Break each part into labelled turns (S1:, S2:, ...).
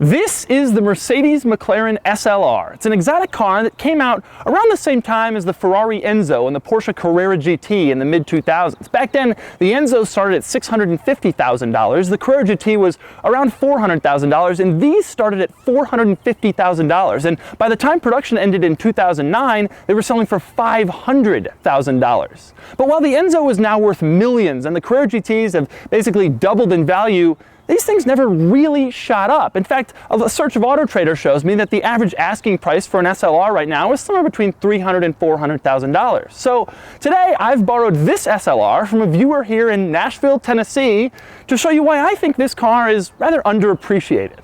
S1: This is the Mercedes-McLaren SLR. It's an exotic car that came out around the same time as the Ferrari Enzo and the Porsche Carrera GT in the mid-2000s. Back then, the Enzo started at $650,000, the Carrera GT was around $400,000, and these started at $450,000. And by the time production ended in 2009, they were selling for $500,000. But while the Enzo is now worth millions and the Carrera GTs have basically doubled in value, these things never really shot up. In fact, a search of Auto Trader shows me that the average asking price for an SLR right now is somewhere between $300,000 and $400,000. So today I've borrowed this SLR from a viewer here in Nashville, Tennessee, to show you why I think this car is rather underappreciated.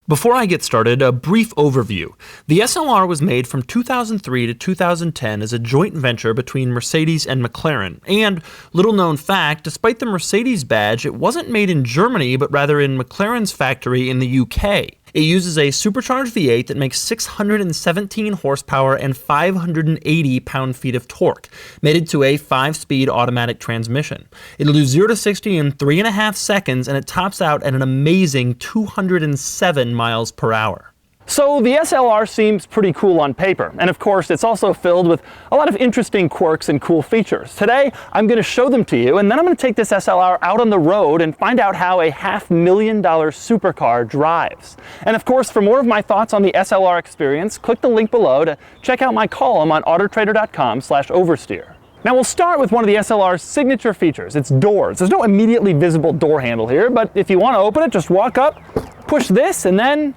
S2: Before I get started, a brief overview. The SLR was made from 2003 to 2010 as a joint venture between Mercedes and McLaren. And, little known fact, despite the Mercedes badge, it wasn't made in Germany, but rather in McLaren's factory in the UK. It uses a supercharged V8 that makes 617 horsepower and 580 pound-feet of torque, mated to a 5-speed automatic transmission. It'll do 0 to 60 in 3.5 seconds, and it tops out at an amazing 207 miles per hour.
S1: So the SLR seems pretty cool on paper, and of course it's also filled with a lot of interesting quirks and cool features. Today I'm going to show them to you, and then I'm going to take this SLR out on the road and find out how a $500,000 supercar drives. And of course, for more of my thoughts on the SLR experience, click the link below to check out my column on autotrader.com/oversteer. Now we'll start with one of the SLR's signature features, its doors. There's no immediately visible door handle here, but if you want to open it, just walk up, push this, and then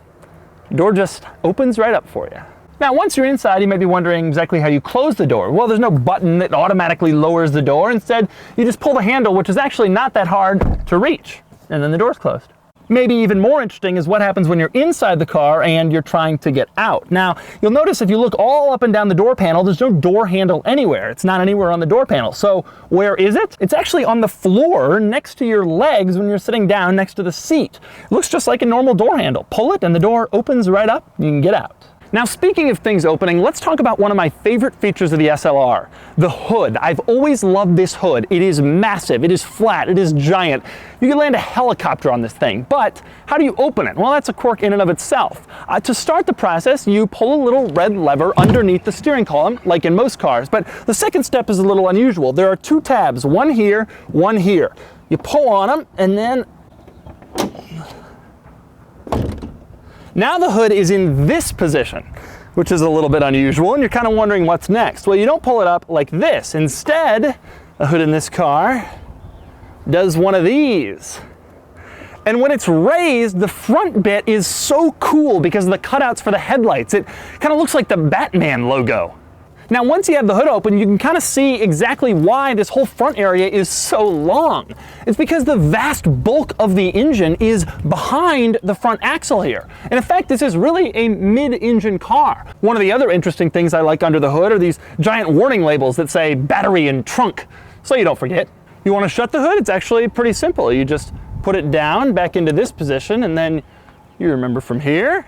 S1: the door just opens right up for you. Now, once you're inside, you may be wondering exactly how you close the door. Well, there's no button that automatically lowers the door. Instead, you just pull the handle, which is actually not that hard to reach, and then the door's closed. Maybe even more interesting is what happens when you're inside the car and you're trying to get out. Now, you'll notice if you look all up and down the door panel, there's no door handle anywhere. It's not anywhere on the door panel. So where is it? It's actually on the floor next to your legs when you're sitting down next to the seat. It looks just like a normal door handle. Pull it and the door opens right up. You can get out. Now, speaking of things opening, let's talk about one of my favorite features of the SLR, the hood. I've always loved this hood. It is massive, it is flat, it is giant. You can land a helicopter on this thing, but how do you open it? Well, that's a quirk in and of itself. To start the process, you pull a little red lever underneath the steering column, like in most cars, but the second step is a little unusual. There are two tabs, one here, one here. You pull on them, and then now the hood is in this position, which is a little bit unusual, and you're kind of wondering what's next. Well, you don't pull it up like this. Instead, the hood in this car does one of these. And when it's raised, the front bit is so cool because of the cutouts for the headlights. It kind of looks like the Batman logo. Now, once you have the hood open, you can kind of see exactly why this whole front area is so long. It's because the vast bulk of the engine is behind the front axle here. And in fact, this is really a mid-engine car. One of the other interesting things I like under the hood are these giant warning labels that say battery and trunk, so you don't forget. You want to shut the hood? It's actually pretty simple. You just put it down back into this position, and then you remember from here.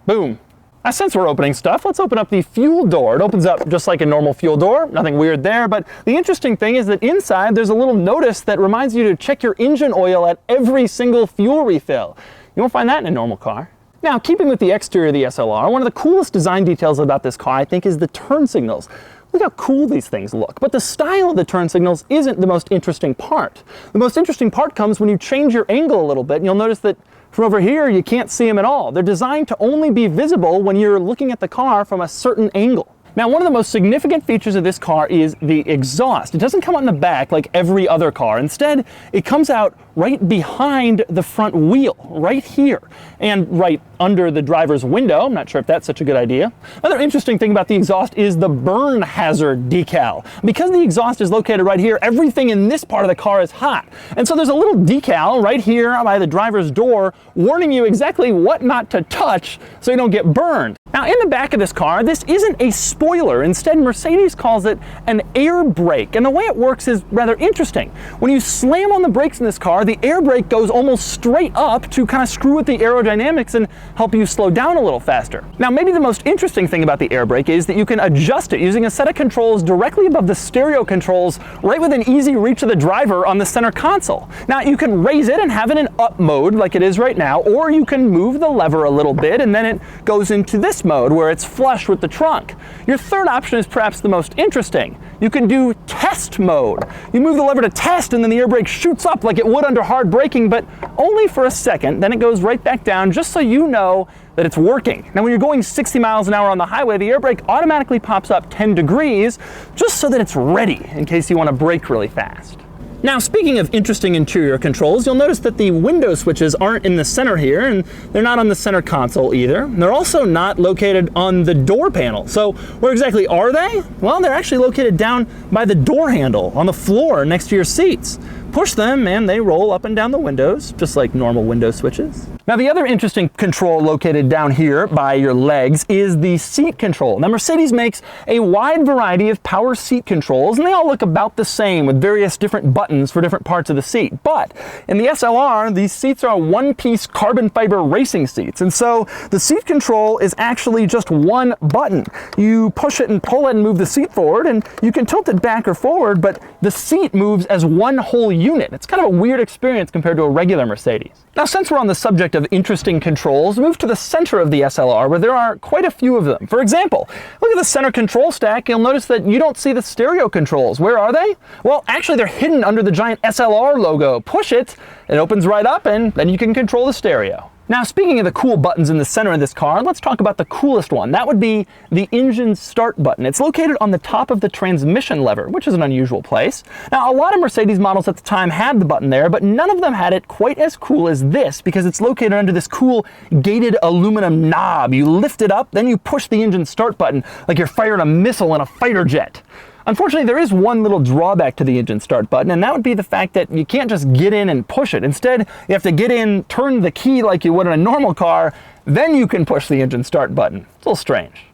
S1: Boom. Now, since we're opening stuff, let's open up the fuel door. It opens up just like a normal fuel door, nothing weird there, but the interesting thing is that inside there's a little notice that reminds you to check your engine oil at every single fuel refill. You won't find that in a normal car. Now, keeping with the exterior of the SLR, one of the coolest design details about this car, I think, is the turn signals. Look how cool these things look. But the style of the turn signals isn't the most interesting part. The most interesting part comes when you change your angle a little bit, and you'll notice that from over here, you can't see them at all. They're designed to only be visible when you're looking at the car from a certain angle. Now, one of the most significant features of this car is the exhaust. It doesn't come out in the back like every other car. Instead, it comes out right behind the front wheel, right here, and right under the driver's window. I'm not sure if that's such a good idea. Another interesting thing about the exhaust is the burn hazard decal. Because the exhaust is located right here, everything in this part of the car is hot. And so there's a little decal right here by the driver's door warning you exactly what not to touch so you don't get burned. Now in the back of this car, this isn't a spoiler. Instead, Mercedes calls it an air brake. And the way it works is rather interesting. When you slam on the brakes in this car, the air brake goes almost straight up to kind of screw with the aerodynamics and help you slow down a little faster. Now maybe the most interesting thing about the air brake is that you can adjust it using a set of controls directly above the stereo controls, right within easy reach of the driver on the center console. Now you can raise it and have it in up mode like it is right now, or you can move the lever a little bit and then it goes into this mode where it's flush with the trunk. Your third option is perhaps the most interesting. You can do test mode. You move the lever to test and then the air brake shoots up like it would under hard braking, but only for a second. Then it goes right back down just so you know that it's working. Now when you're going 60 miles an hour on the highway, the air brake automatically pops up 10 degrees just so that it's ready in case you want to brake really fast. Now, speaking of interesting interior controls, you'll notice that the window switches aren't in the center here, and they're not on the center console either. They're also not located on the door panel. So where exactly are they? Well, they're actually located down by the door handle on the floor next to your seats. Push them and they roll up and down the windows, just like normal window switches. Now the other interesting control located down here by your legs is the seat control. Now Mercedes makes a wide variety of power seat controls and they all look about the same with various different buttons for different parts of the seat. But in the SLR, these seats are one-piece carbon fiber racing seats. And so the seat control is actually just one button. You push it and pull it and move the seat forward and you can tilt it back or forward, but the seat moves as one whole unit. It's kind of a weird experience compared to a regular Mercedes. Now, since we're on the subject of interesting controls, move to the center of the SLR where there are quite a few of them. For example, look at the center control stack. You'll notice that you don't see the stereo controls. Where are they? Well, actually they're hidden under the giant SLR logo. Push it, it opens right up and then you can control the stereo. Now, speaking of the cool buttons in the center of this car, let's talk about the coolest one. That would be the engine start button. It's located on the top of the transmission lever, which is an unusual place. Now, a lot of Mercedes models at the time had the button there, but none of them had it quite as cool as this because it's located under this cool gated aluminum knob. You lift it up, then you push the engine start button like you're firing a missile in a fighter jet. Unfortunately, there is one little drawback to the engine start button, and that would be the fact that you can't just get in and push it. Instead, you have to get in, turn the key like you would in a normal car, then you can push the engine start button. It's a little strange.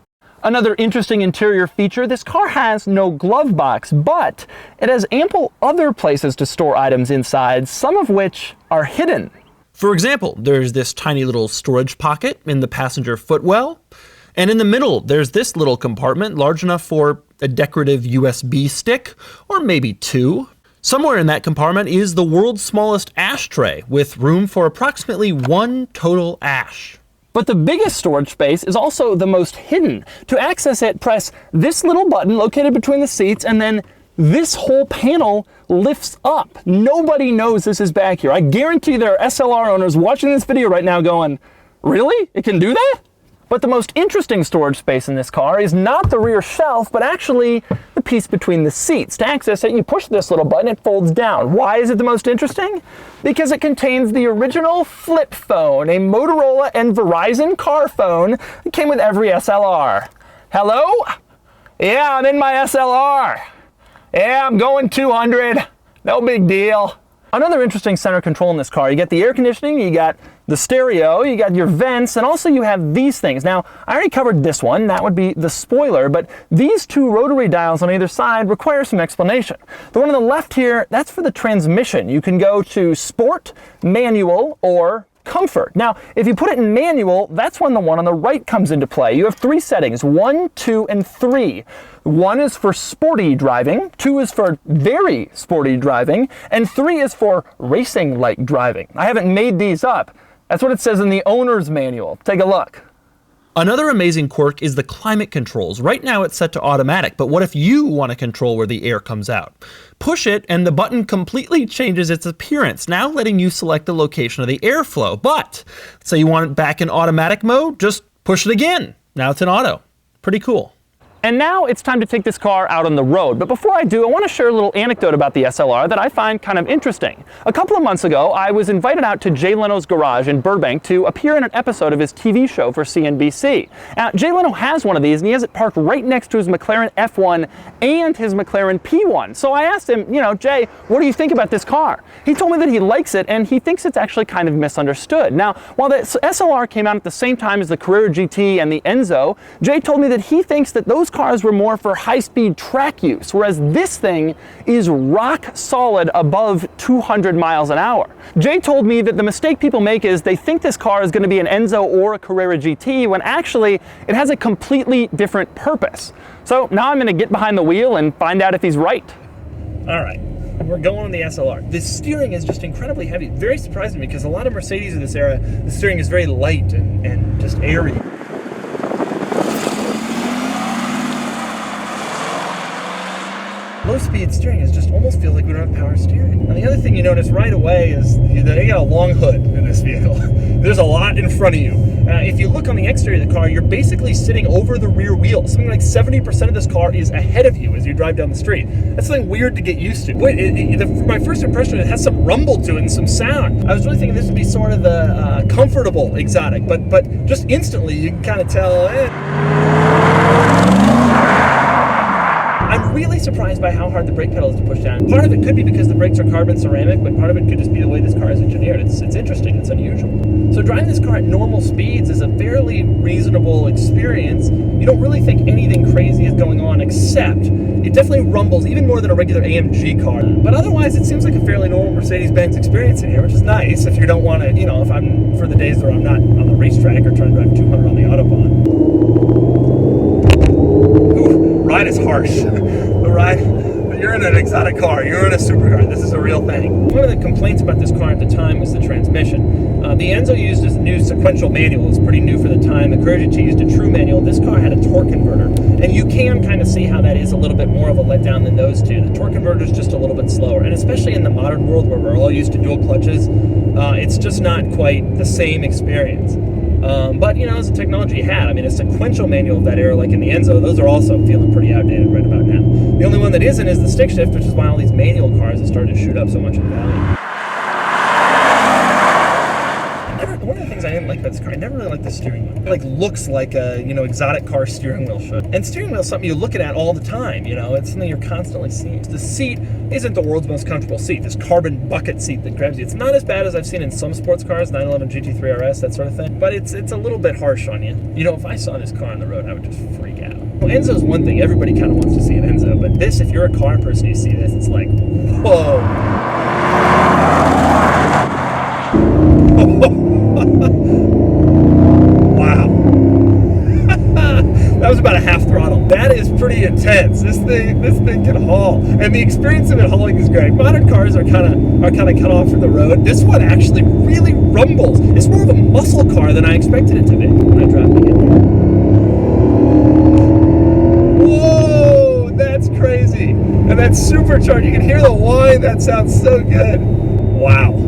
S1: Another interesting interior feature, this car has no glove box, but it has ample other places to store items inside, some of which are hidden.
S2: For example, there's this tiny little storage pocket in the passenger footwell. And in the middle, there's this little compartment large enough for a decorative USB stick, or maybe two. Somewhere in that compartment is the world's smallest ashtray, with room for approximately one total ash.
S1: But the biggest storage space is also the most hidden. To access it, press this little button located between the seats, and then this whole panel lifts up. Nobody knows this is back here. I guarantee there are SLR owners watching this video right now going, really? It can do that? But the most interesting storage space in this car is not the rear shelf, but actually the piece between the seats. To access it, you push this little button, it folds down. Why is it the most interesting? Because it contains the original flip phone, a Motorola and Verizon car phone that came with every SLR. Hello? Yeah, I'm in my SLR. Yeah, I'm going 200. No big deal. Another interesting center control in this car, you get the air conditioning, you got the stereo, you got your vents, and also you have these things. Now, I already covered this one, that would be the spoiler, but these two rotary dials on either side require some explanation. The one on the left here, that's for the transmission. You can go to Sport, Manual, or Comfort. Now, if you put it in manual, that's when the one on the right comes into play. You have three settings, 1, 2, and 3. 1 is for sporty driving, 2 is for very sporty driving, and 3 is for racing-like driving. I haven't made these up. That's what it says in the owner's manual. Take a look.
S2: Another amazing quirk is the climate controls. Right now it's set to automatic, but what if you want to control where the air comes out? Push it and the button completely changes its appearance, now letting you select the location of the airflow. But say you want it back in automatic mode, just push it again. Now it's in auto. Pretty cool.
S1: And now it's time to take this car out on the road. But before I do, I want to share a little anecdote about the SLR that I find kind of interesting. A couple of months ago, I was invited out to Jay Leno's garage in Burbank to appear in an episode of his TV show for CNBC. Now, Jay Leno has one of these, and he has it parked right next to his McLaren F1 and his McLaren P1. So I asked him, Jay, what do you think about this car? He told me that he likes it, and he thinks it's actually kind of misunderstood. Now, while the SLR came out at the same time as the Carrera GT and the Enzo, Jay told me that he thinks that those cars were more for high-speed track use, whereas this thing is rock solid above 200 miles an hour. Jay told me that the mistake people make is they think this car is going to be an Enzo or a Carrera GT, when actually it has a completely different purpose. So now I'm going to get behind the wheel and find out if he's right. All right. We're going on the SLR. The steering is just incredibly heavy. Very surprising because a lot of Mercedes of this era, the steering is very light and just airy. Low-speed steering is just almost feels like we don't have power steering. And the other thing you notice right away is that you got a long hood in this vehicle. There's a lot in front of you. If you look on the exterior of the car, you're basically sitting over the rear wheel. Something like 70% of this car is ahead of you as you drive down the street. That's something weird to get used to. My first impression, it has some rumble to it and some sound. I was really thinking this would be sort of the comfortable exotic, but just instantly you can kind of tell, I'm really surprised by how hard the brake pedal is to push down. Part of it could be because the brakes are carbon ceramic, but part of it could just be the way this car is engineered. It's interesting, it's unusual. So driving this car at normal speeds is a fairly reasonable experience. You don't really think anything crazy is going on, except it definitely rumbles even more than a regular AMG car. But otherwise, it seems like a fairly normal Mercedes-Benz experience in here, which is nice if you don't want to, if I'm for the days where I'm not on the racetrack or trying to drive 200 on the Autobahn. Ride is harsh. The ride, you're in an exotic car, you're in a supercar, this is a real thing. One of the complaints about this car at the time was the transmission. The Enzo used a new sequential manual, it was pretty new for the time. The Carrera GT used a true manual. This car had a torque converter, and you can kind of see how that is a little bit more of a letdown than those two. The torque converter is just a little bit slower, and especially in the modern world where we're all used to dual clutches, it's just not quite the same experience. But as the technology you had, a sequential manual of that era, like in the Enzo, those are also feeling pretty outdated right about now. The only one that isn't is the stick shift, which is why all these manual cars have started to shoot up so much in value. One of the things I didn't like about this car, I never really liked the steering wheel. It looks like a exotic car steering wheel should. And steering wheel is something you look at all the time. It's something you're constantly seeing. The seat isn't the world's most comfortable seat. This carbon bucket seat that grabs you. It's not as bad as I've seen in some sports cars, 911 GT3 RS, that sort of thing. But it's a little bit harsh on you. If I saw this car on the road, I would just freak out. Well, Enzo's one thing. Everybody kind of wants to see an Enzo. But this, if you're a car person, you see this, it's like, whoa. Wow. That was about a half throttle. That is pretty intense. This thing can haul. And the experience of it hauling is great. Modern cars are kind of cut off from the road. This one actually really rumbles. It's more of a muscle car than I expected it to be when I dropped it in. Whoa, that's crazy. And that's supercharged. You can hear the whine. That sounds so good. Wow.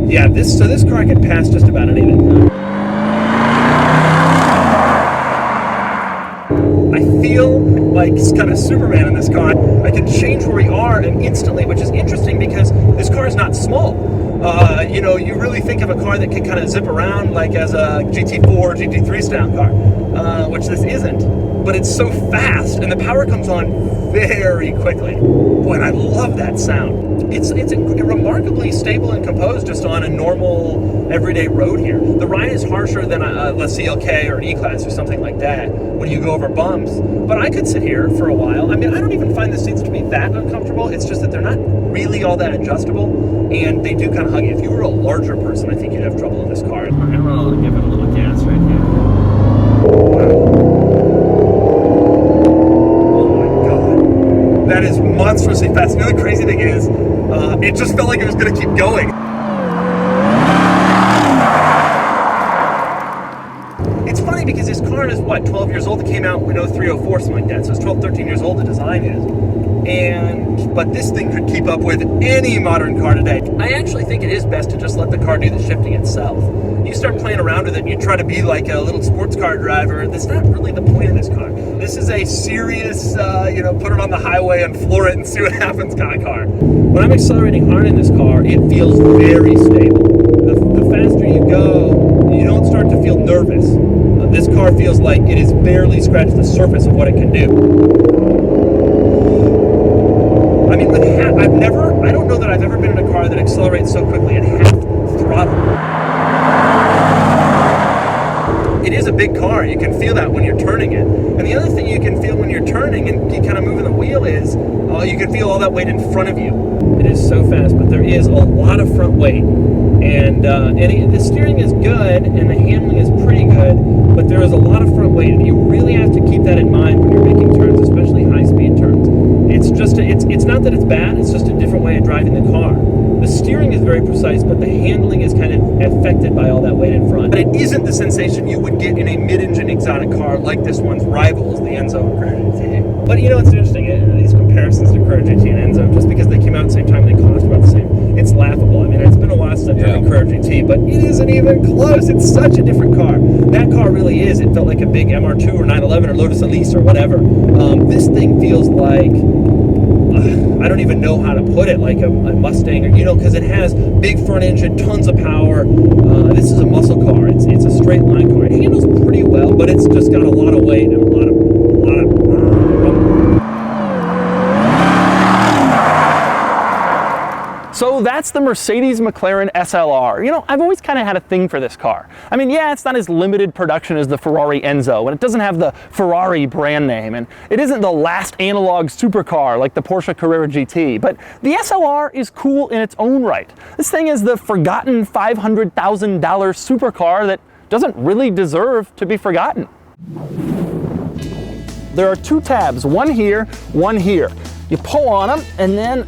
S1: Yeah, this car can pass just about anything. I feel like kind of Superman in this car. I can change where we are and instantly, which is interesting because this car is not small. You really think of a car that can kind of zip around like as a GT4, GT3 style car, which this isn't. But it's so fast, and the power comes on very quickly. Boy, and I love that sound. It's remarkably stable and composed just on a normal, everyday road here. The ride is harsher than a CLK or an E-Class or something like that when you go over bumps. But I could sit here for a while. I don't even find the seats to be that uncomfortable. It's just that they're not really all that adjustable, and they do kind of hug you. If you were a larger person, I think you'd have trouble in this car. I'm going to give it a little gas right here. That is monstrously fast. The other crazy thing is, it just felt like it was going to keep going. It's funny because this car is, 12 years old? It came out in 03, 04, something like that. So it's 12, 13 years old, the design is. but this thing could keep up with any modern car today. I actually think it is best to just let the car do the shifting itself. You start playing around with it and you try to be like a little sports car driver, that's not really the point of this car. This is a serious, put it on the highway and floor it and see what happens kind of car. When I'm accelerating hard in this car, it feels very stable. The faster you go, you don't start to feel nervous. This car feels like it has barely scratched the surface of what it can do. I mean, I don't know that I've ever been in a car that accelerates so quickly at half throttle. It is a big car. You can feel that when you're turning it. And the other thing you can feel when you're turning and you kind of moving the wheel is, you can feel all that weight in front of you. It is so fast, but there is a lot of front weight. And the steering is good and the handling is pretty good, but there is a lot of front weight, and you really have to keep that in mind when you're making turns, especially high-speed turns. It's not that it's bad, it's just a different way of driving the car. The steering is very precise, but the handling is kind of affected by all that weight in front. But it isn't the sensation you would get in a mid-engine exotic car like this one's rivals, the Enzo and Carrera GT. But it's interesting, these comparisons to Carrera GT and Enzo, just because they came out at the same time and they cost about the same, it's laughable. I mean, it's been a while since I've driven Carrera GT, but it isn't even close. It's such a different car. That car really is. It felt like a big MR2 or 911 or Lotus Elise or whatever. This thing feels like, I don't even know how to put it, like a Mustang, or because it has big front engine, tons of power. This is a muscle car. It's a straight line car. It handles pretty well, but it's just got a lot of weight and a lot of. So that's the Mercedes-McLaren SLR. I've always kind of had a thing for this car. I mean, yeah, it's not as limited production as the Ferrari Enzo, and it doesn't have the Ferrari brand name, and it isn't the last analog supercar like the Porsche Carrera GT, but the SLR is cool in its own right. This thing is the forgotten $500,000 supercar that doesn't really deserve to be forgotten. There are two tabs, one here, one here. You pull on them, and then